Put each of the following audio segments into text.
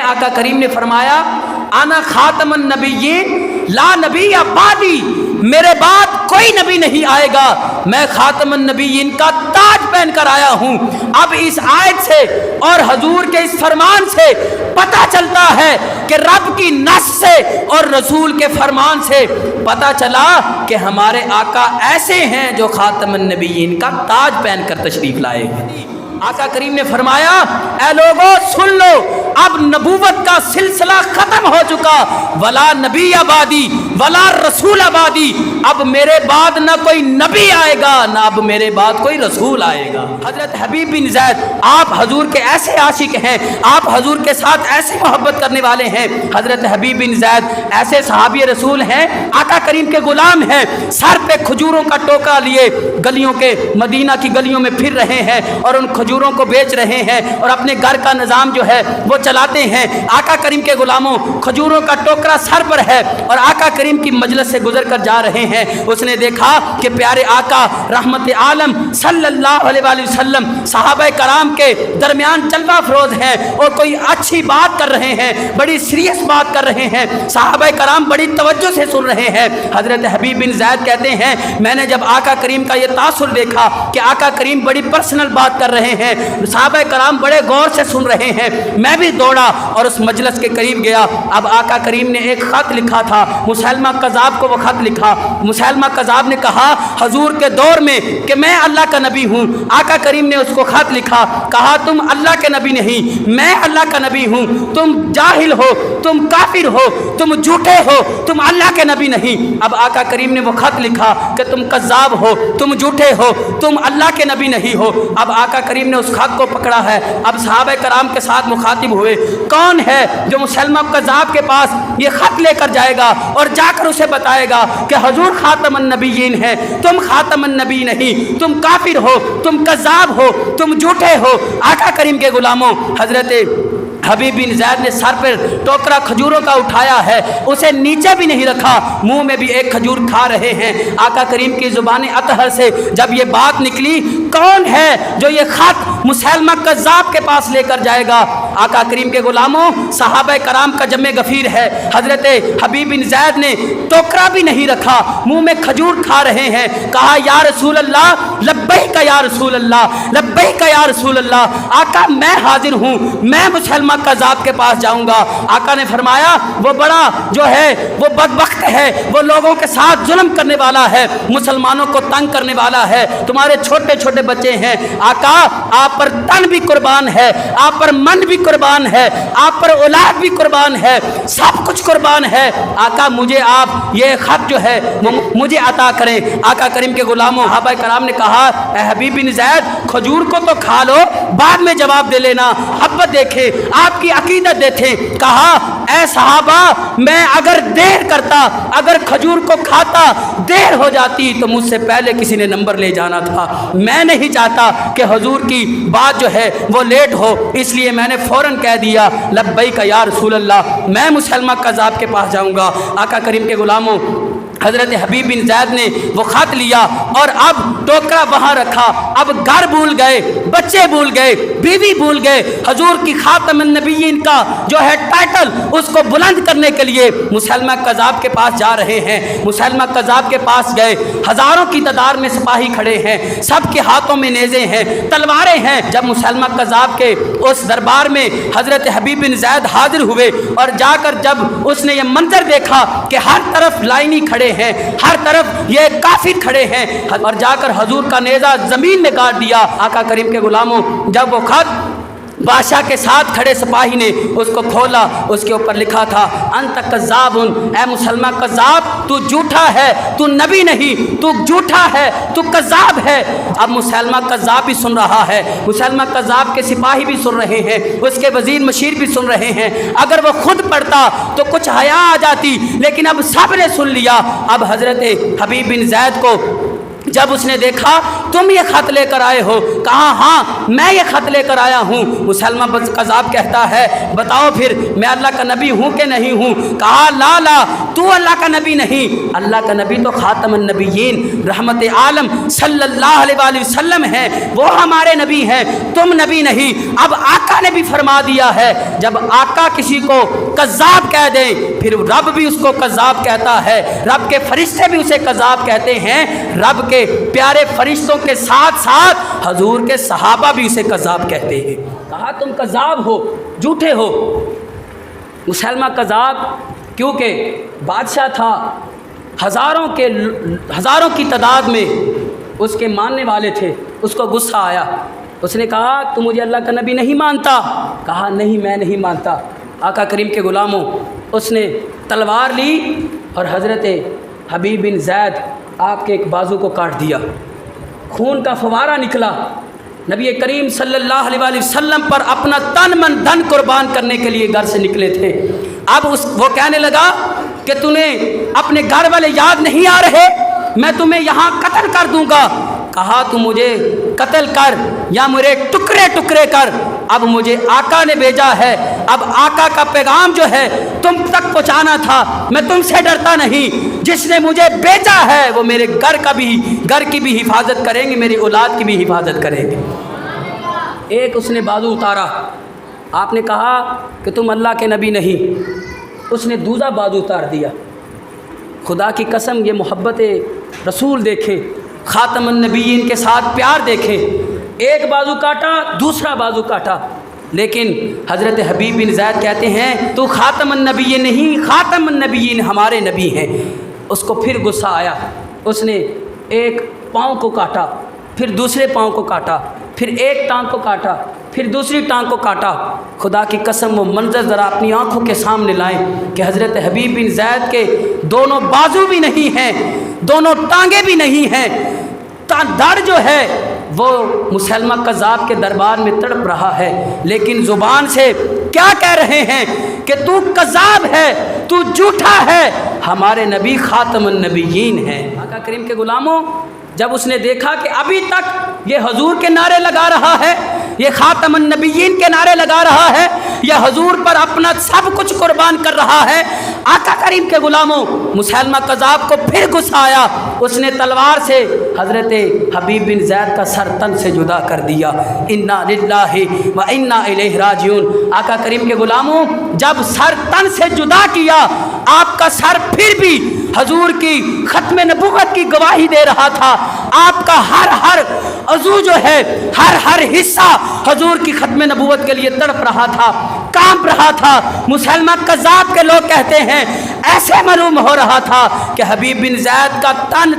आका करीम ने फरमाया आना खातमुन नबिय्यीन ला नबी बादी, मेरे बाद कोई नबी नहीं आएगा, मैं खातमुन नबिय्यीन का ताज पहन कर आया हूँ। अब इस आयत से और हजूर के इस फरमान से पता चलता है कि रब की नस से और रसूल के फरमान से पता चला कि हमारे आका ऐसे हैं जो खातमुन नबिय्यीन का ताज पहन कर तशरीफ लाए हैं। आका करीम ने फरमाया ऐ लोगो सुन लो, अब नबूवत का सिलसिला खत्म हो चुका, वला नबी आबादी वला रसूल आबादी, अब मेरे बाद ना कोई नबी आएगा ना अब मेरे बाद कोई रसूल आएगा। हजरत हबीब बिन ज़ैद आप हजूर के ऐसे आशिक हैं, आप हजूर के साथ ऐसे मोहब्बत करने वाले हैं। हजरत हबीब बिन ज़ैद ऐसे सहाबी रसूल हैं, आका करीम के गुलाम हैं, सर पे खजूरों का टोकरा लिए गलियों के मदीना की गलियों में फिर रहे हैं और उन खजूरों को बेच रहे हैं और अपने घर का निज़ाम जो है वो चलाते हैं। आका करीम के गुलामों खजूरों का टोकरा सर पर है और आका करीम की मजलिस से गुजर कर जा रहे हैं। उसने देखा कि प्यारे आका रहमत आलम सल्लल्लाहु अलैहि वसल्लम सहाबा कराम के दरमियान जलवा फरोज हैं और कोई अच्छी बात कर रहे हैं, बड़ी सीरियस बात कर रहे हैं, सहाबा कराम बड़ी तवज्जो से सुन रहे हैं। हजरत हबीब बिन ज़ैद कहते हैं मैंने जब आका करीम का ये तासुर देखा कि आका करीम बड़ी पर्सनल बात कर रहे हैं, सहाबा कराम बड़े गौर से सुन रहे हैं, मैं भी दौड़ा और उस मजलिस के करीब गया। अब आका करीम ने एक ख़त लिखा था, मुसैलमा कज़ाब को वो ख़त लिखा। मुसैलमा कज़ाब ने कहा हजूर के दौर में कि मैं अल्लाह का नबी हूँ। आका करीम ने उसको ख़त लिखा, कहा तुम अल्लाह के नबी नहीं, मैं अल्लाह का नबी हूँ, तुम जाहिल हो, तुम काफिर हो, तुम झूठे हो, तुम अल्लाह के नबी नहीं। अब आका करीम ने वो ख़त लिखा कि तुम कज़्ज़ाब हो, तुम झूठे हो, तुम अल्लाह के नबी नहीं हो। अब आका करीम ने उस ख़त को पकड़ा है। अब सहाबा कराम के साथ मुखातिब हुए, कौन है जो मुसैलमा कज़्ज़ाब के पास ये ख़त लेकर जाएगा और जाकर उसे बताएगा कि हजूर खातमुन नबिय्यीन है, तुम खातमुन नबी नहीं, तुम काफिर हो, तुम कज़्ज़ाब हो, तुम झूठे हो। आका करीम के गुलामों हजरत हबीब बिन ज़ैद ने सर पर टोकरा खजूरों का उठाया है, उसे नीचे भी नहीं रखा, मुंह में भी एक खजूर खा रहे हैं। आका करीम की ज़ुबान अतहर से जब ये बात निकली कौन है जो ये ख़त मुसैलमा कज़्ज़ाब के पास लेकर जाएगा। आका करीम के गुलामों सहाबा कराम का जम्मे गफ़ीर है। हज़रत हबीब बिन ज़ैद ने टोकरा भी नहीं रखा, मुँह में खजूर खा रहे हैं। कहा या रसूल अल्लाह लब्बैक या रसूल अल्लाह, लब्बैक या रसूल अल्लाह, आका मैं हाजिर हूँ, मैं मुसैलमा कज़्ज़ाब के पास जाऊंगा। आका ने फरमाया वो बड़ा जो है वो बदबख्त है, वो लोगों के साथ जुल्म करने वाला है, मुसलमानों को तंग करने वाला है, तुम्हारे छोटे छोटे बच्चे हैं। आका आप पर तन भी कुर्बान है, आप पर मन भी कुर्बान है, आप पर औलाद भी कुर्बान है, सब कुछ कुर्बान है। आका मुझे आप ये ख़त जो है वो मुझे अता करें। आका करीम के गुलामों सहाबा कराम ने कहा ए हबीब बिन ज़ैद खजूर को तो खा लो, बाद में जवाब दे लेना, अब देखे आपकी अकीदत देखें। कहा ऐ सहाबा मैं अगर देर करता, अगर खजूर को खाता देर हो जाती तो मुझसे पहले किसी ने नंबर ले जाना था। मैं नहीं चाहता कि हुजूर की बात जो है वो लेट हो, इसलिए मैंने फ़ौरन कह दिया लब्बैक या रसूल अल्लाह, मैं मुसैलमा कज़्ज़ाब के पास जाऊँगा। आका करीम के गुलामों हज़रत हबीब बिन ज़ैद ने वो ख़त लिया और अब टोकरा वहाँ रखा। अब घर भूल गए, बच्चे भूल गए, बीवी भूल गए, हजूर की खातमुन नबिय्यीन का जो है टाइटल उसको बुलंद करने के लिए मुसैलमा कज़्ज़ाब के पास जा रहे हैं। मुसैलमा कज़्ज़ाब के पास गए, हज़ारों की तादाद में सिपाही खड़े हैं, सबके हाथों में नेज़े हैं, तलवारें हैं। जब मुसैलमा कज़्ज़ाब के उस दरबार में हज़रत हबीब बिन ज़ैद हाजिर हुए और जाकर जब उसने ये मंजर देखा कि हर तरफ लाइनी खड़े हैं, हर तरफ ये काफिर खड़े हैं और जाकर हजूर का नेज़ा ज़मीन में गाड़ दिया। आका करीम के गुलामों जब वो ख़त बादशाह के साथ खड़े सिपाही ने उसको खोला, उसके ऊपर लिखा था अंत कज़्ज़ाबुन, ए मुसलमान कज़्ज़ाब तू झूठा है, तू नबी नहीं, तू झूठा है, तू कज़्ज़ाब है। अब मुसलमान कज़्ज़ाब भी सुन रहा है, मुसलमान कज़्ज़ाब के सिपाही भी सुन रहे हैं, उसके वज़ीर मशीर भी सुन रहे हैं। अगर वो खुद पढ़ता तो कुछ हया आ जाती, लेकिन अब सब ने सुन लिया। अब हज़रत हबीब बिन ज़ैद को जब उसने देखा तुम ये ख़त लेकर आए हो, कहा हाँ मैं ये ख़त लेकर आया हूँ। मुसलमान कज़ाब कहता है बताओ फिर मैं अल्लाह का नबी हूँ कि नहीं हूँ। कहा ला ला, तू अल्लाह का नबी नहीं, अल्लाह का नबी तो ख़ातमुन नबिय्यीन रहमत आलम सल्लल्लाहु अलैहि वसल्लम है, वो हमारे नबी हैं, तुम नबी नहीं। अब आका ने भी फरमा दिया है, जब आका किसी को कज़ाब कह दे फिर रब भी उसको कज़ाब कहता है, रब के फरिश्ते भी उसे कज़ाब कहते हैं, रब के प्यारे फरिश्तों के साथ साथ हजूर के सहाबा भी उसे कज़ाब कहते हैं। कहा तुम कज़ाब हो, झूठे हो। मुसलमान कज़ाब क्योंकि बादशाह था, हज़ारों की तादाद में उसके मानने वाले थे। उसको गुस्सा आया, उसने कहा तू मुझे अल्लाह का नबी नहीं मानता। कहा नहीं मैं नहीं मानता। आका करीम के ग़ुलामों, उसने तलवार ली और हज़रत हबीब बिन ज़ैद आपके एक बाजू को काट दिया, खून का फवारा निकला। नबी करीम सल्लल्लाहु अलैहि वसल्लम पर अपना तन मन धन कुर्बान करने के लिए घर से निकले थे। अब वो कहने लगा कि तूने अपने घर वाले याद नहीं आ रहे, मैं तुम्हें यहाँ कत्ल कर दूंगा। कहा तू मुझे कत्ल कर या मुझे टुकड़े टुकड़े कर, अब मुझे आका ने भेजा है, अब आका का पैगाम जो है तुम तक पहुँचाना था, मैं तुमसे डरता नहीं। जिसने मुझे भेजा है वो मेरे घर की भी हिफाजत करेंगे, मेरी औलाद की भी हिफाजत करेंगे। एक उसने बाजू उतारा, आपने कहा कि तुम अल्लाह के नबी नहीं, उसने दूसरा बाजू उतार दिया। खुदा की कसम ये मोहब्बत रसूल देखें, ख़ातमुन नबिय्यीन के साथ प्यार देखें। एक बाजू काटा, दूसरा बाजू काटा, लेकिन हज़रत हबीब बिन ज़ैद कहते हैं तू ख़ातमुन नबिय्यीन नहीं, ख़ातमुन नबिय्यीन हमारे नबी हैं। उसको फिर गुस्सा आया, उसने एक पाँव को काटा, फिर दूसरे पाँव को काटा, फिर एक टांग को काटा, फिर दूसरी टांग को काटा। खुदा की कसम वो मंजर ज़रा अपनी आँखों के सामने लाएं कि हज़रत हबीब बिन ज़ैद के दोनों बाजू भी नहीं हैं, दोनों टांगे भी नहीं हैं, धड़ जो है वो मुसलमान कज़ाब के दरबार में तड़प रहा है, लेकिन ज़ुबान से क्या कह रहे हैं कि तू कज़ाब है, तू झूठा है, हमारे नबी ख़ातमुन नबिय्यीन हैं। आका करीम के ग़ुलामों, जब उसने देखा कि अभी तक ये हजूर के नारे लगा रहा है, ये ख़ातमुन नबिय्यीन के नारे लगा रहा है, यह हजूर पर अपना सब कुछ कुर्बान कर रहा है, आका करीम के ग़ुलामों, मुसलमान कज़ाब को फिर गुस्सा आया। उसने तलवार से हज़रत हबीब बिन ज़ैद का सर तन से जुदा कर दिया। इन्ना लिल्लाहि व इन्ना इलैहि राजिऊन। आका करीम के ग़ुलामों, जब सर तन से जुदा किया, आपका सर फिर भी हजूर की ख़त्म नबुव्वत की गवाही दे रहा था। आपका हर अज़ू जो है, हर हिस्सा हजूर की ख़त्म नबुव्वत के लिए तड़प रहा था, कांप रहा था। मुसलमान कज़ाब के लोग कहते हैं ऐसे मालूम हो रहा था कि हबीब बिन ज़ैद का तन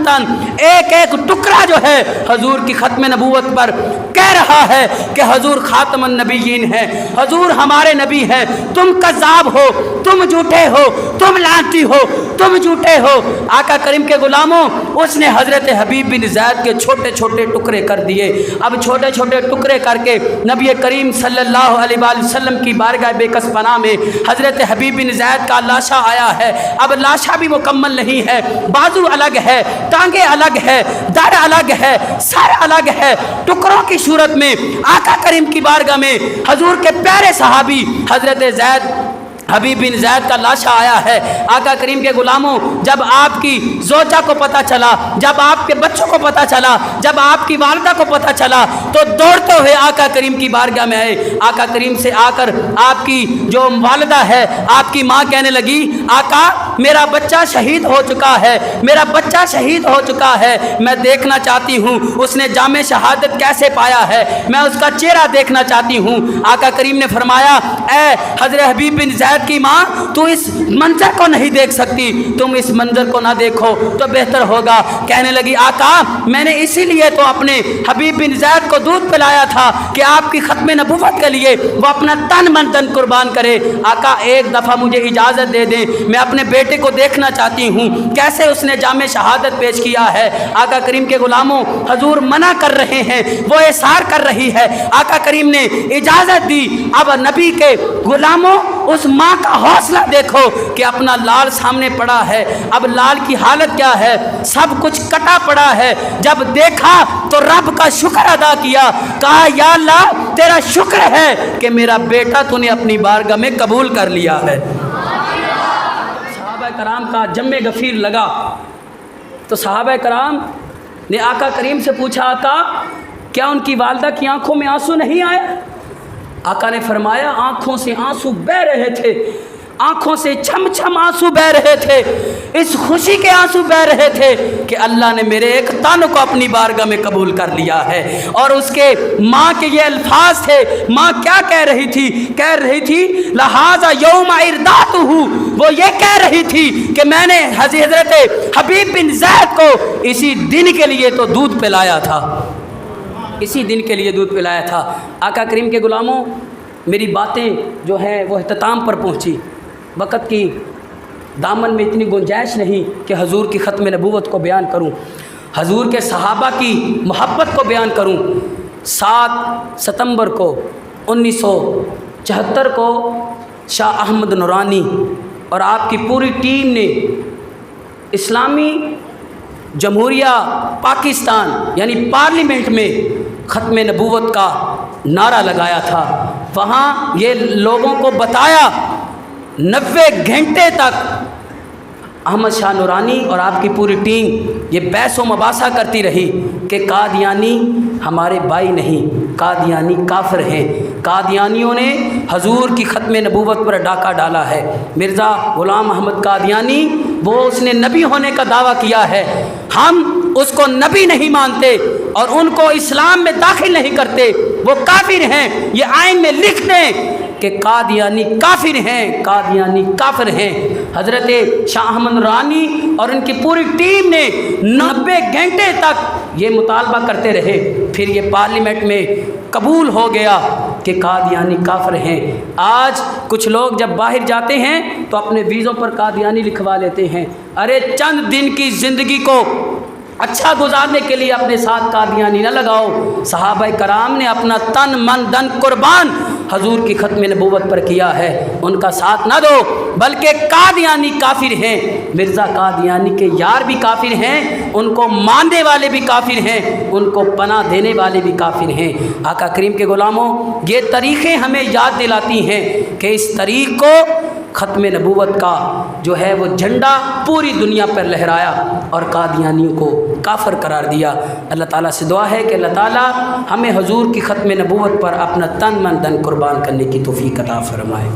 एक एक टुकड़ा जो है हजूर की ख़त्म नबुव्वत पर कह रहा है कि हजूर ख़ातमुन नबिय्यीन है, हजूर हमारे नबी हैं। तुम कज़ाब हो, तुम झूठे हो, तुम लानती हो, तुम झूठे हो। आका करीम के ग़ुलामों, उसने हज़रत हबीब बिन ज़ैद के छोटे छोटे टुकड़े कर दिए। अब छोटे छोटे टुकड़े करके नबी करीम सल्लल्लाहु अलैहि वसल्लम की बारगाह बेकस पनाह में हज़रत हबीब बिन ज़ैद का लाशा आया है। अब लाशा भी मुकम्मल नहीं है, बाजू अलग है, टांगे अलग है, दर अलग है, सर अलग है। टुकड़ों की सूरत में आका करीम की बारगाह में हजूर के प्यारे सहाबी हज़रत हबीब बिन ज़ैद का लाशा आया है। आका करीम के ग़ुलामों, जब आपकी ज़ौजा को पता चला, जब आपके बच्चों को पता चला, जब आपकी वालिदा को पता चला, तो दौड़ते हुए आका करीम की बारगाह में आए। आका करीम से आकर आपकी जो वालिदा है, आपकी माँ कहने लगी, आका मेरा बच्चा शहीद हो चुका है, मेरा बच्चा शहीद हो चुका है, मैं देखना चाहती हूँ उसने जामे शहादत कैसे पाया है, मैं उसका चेहरा देखना चाहती हूँ। आका करीम ने फरमाया, ए हज़रत हबीब बिन ज़ैद की माँ, तू इस मंजर को नहीं देख सकती, तुम इस मंजर को ना देखो तो बेहतर होगा। कहने लगी, आका मैंने इसीलिए तो अपने हबीब बिन ज़ैद को दूध पिलाया था कि आपकी ख़त्म नबुव्वत के लिए वो अपना तन मन धन कुर्बान करे। आका एक दफ़ा मुझे इजाज़त दे दें, मैं अपने बेटे بیٹے کو دیکھنا چاہتی ہوں کیسے اس نے جامع شہادت پیش کیا ہے۔ آقا کریم کے غلاموں، حضور منع کر رہے ہیں، وہ اصرار کر رہی ہے، آقا کریم نے اجازت دی۔ اب نبی کے غلاموں اس ماں کا حوصلہ دیکھو کہ اپنا لال سامنے پڑا ہے، اب لال کی حالت کیا ہے، سب کچھ کٹا پڑا ہے۔ جب دیکھا تو رب کا شکر ادا کیا، کہا یا اللہ تیرا شکر ہے کہ میرا بیٹا تو نے اپنی بارگاہ میں قبول کر لیا ہے۔ صحابہ کرام کا جم غفیر لگا تو صحابہ کرام نے آقا کریم سے پوچھا، آقا کیا ان کی والدہ کی آنکھوں میں آنسو نہیں آئے؟ آقا نے فرمایا آنکھوں سے آنسو بہہ رہے تھے، آنکھوں سے چھم چھم آنسو بہہ رہے تھے، اس خوشی کے آنسو بہہ رہے تھے کہ اللہ نے میرے ایک تن کو اپنی بارگاہ میں قبول کر لیا ہے۔ اور اس کے ماں کے یہ الفاظ تھے، ماں کیا کہہ رہی تھی؟ کہہ رہی تھی لہذا یوم ارداتہ، وہ یہ کہہ رہی تھی کہ میں نے حضرت حبیب بن زید کو اسی دن کے لیے تو دودھ پلایا تھا، اسی دن کے لیے دودھ پلایا تھا۔ آقا کریم کے غلاموں، میری باتیں جو ہیں وہ اختتام پر پہنچی، وقت کی دامن میں اتنی گنجائش نہیں کہ حضور کی ختم نبوت کو بیان کروں، حضور کے صحابہ کی محبت کو بیان کروں۔ 7 ستمبر کو 1974 کو شاہ احمد نورانی اور آپ کی پوری ٹیم نے اسلامی جمہوریہ پاکستان یعنی پارلیمنٹ میں ختم نبوت کا نعرہ لگایا تھا۔ وہاں یہ لوگوں کو بتایا 90 گھنٹے تک احمد شاہ نورانی اور آپ کی پوری ٹیم یہ بحث و مباحثہ کرتی رہی کہ قادیانی ہمارے بھائی نہیں، قادیانی کافر ہیں، قادیانیوں نے حضور کی ختم نبوت پر ڈاکہ ڈالا ہے۔ مرزا غلام احمد قادیانی وہ اس نے نبی ہونے کا دعویٰ کیا ہے، ہم اس کو نبی نہیں مانتے اور ان کو اسلام میں داخل نہیں کرتے، وہ کافر ہیں، یہ آئین میں لکھ دیں کہ قادیانی کافر ہیں، قادیانی کافر ہیں۔ حضرت شاہ احمد نورانی اور ان کی پوری ٹیم نے 90 گھنٹے تک یہ مطالبہ کرتے رہے، پھر یہ پارلیمنٹ میں قبول ہو گیا کہ قادیانی کافر ہیں۔ آج کچھ لوگ جب باہر جاتے ہیں تو اپنے ویزوں پر قادیانی لکھوا لیتے ہیں۔ ارے چند دن کی زندگی کو اچھا گزارنے کے لیے اپنے ساتھ قادیانی نہ لگاؤ۔ صحابہ کرام نے اپنا تن من دن قربان حضور کی ختم نبوت پر کیا ہے، ان کا ساتھ نہ دو، بلکہ قادیانی کافر ہیں، مرزا قادیانی کے یار بھی کافر ہیں، ان کو ماننے والے بھی کافر ہیں، ان کو پناہ دینے والے بھی کافر ہیں۔ آقا کریم کے غلاموں، یہ تاریخیں ہمیں یاد دلاتی ہیں کہ اس تاریخ کو ختم نبوت کا جو ہے وہ جھنڈا پوری دنیا پر لہرایا اور قادیانیوں کو کافر قرار دیا۔ اللہ تعالیٰ سے دعا ہے کہ اللہ تعالیٰ ہمیں حضور کی ختم نبوت پر اپنا تن من دن قربان کرنے کی توفیق عطا فرمائے۔